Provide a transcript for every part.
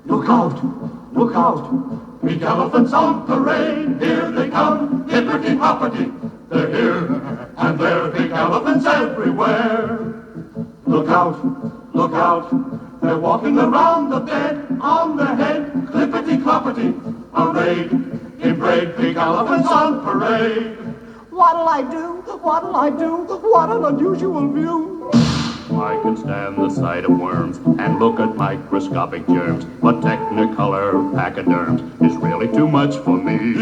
Look out, look out, big elephants on parade. Here they come, hippity-hoppity, they're here, and there are big elephants everywhere. Look out, they're walking around the bed, on their head, clippity-cloppity, a raid, in parade, big elephants on parade. What'll I do? What'll I do? What an unusual view. I can stand the sight of worms and look at microscopic germs, but Technicolor pachyderms is really too much for me.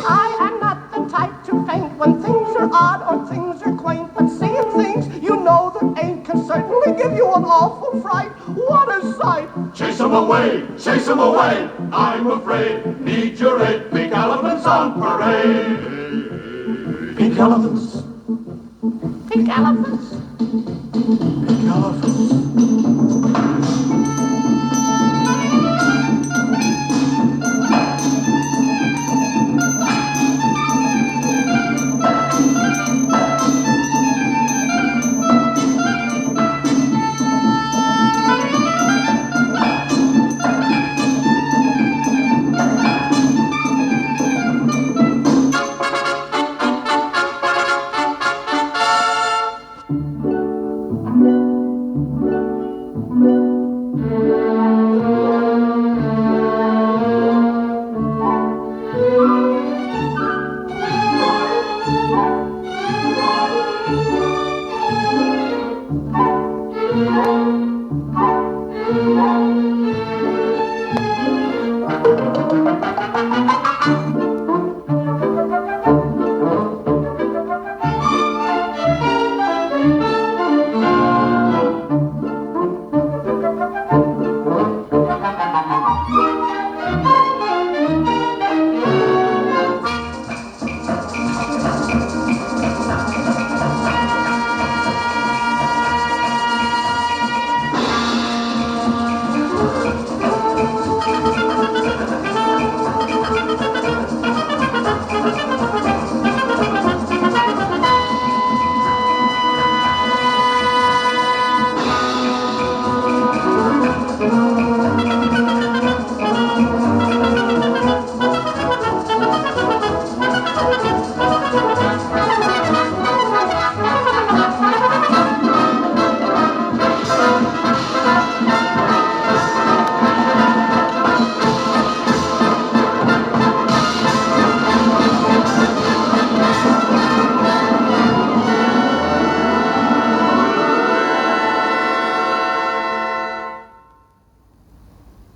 I am not the type to faint when things are odd or things are quaint, but seeing things you know that ain't can certainly give you an awful fright. What a sight! Chase 'em away, I'm afraid. Need your aid, big elephants on parade. Pink elephants. Pink elephants.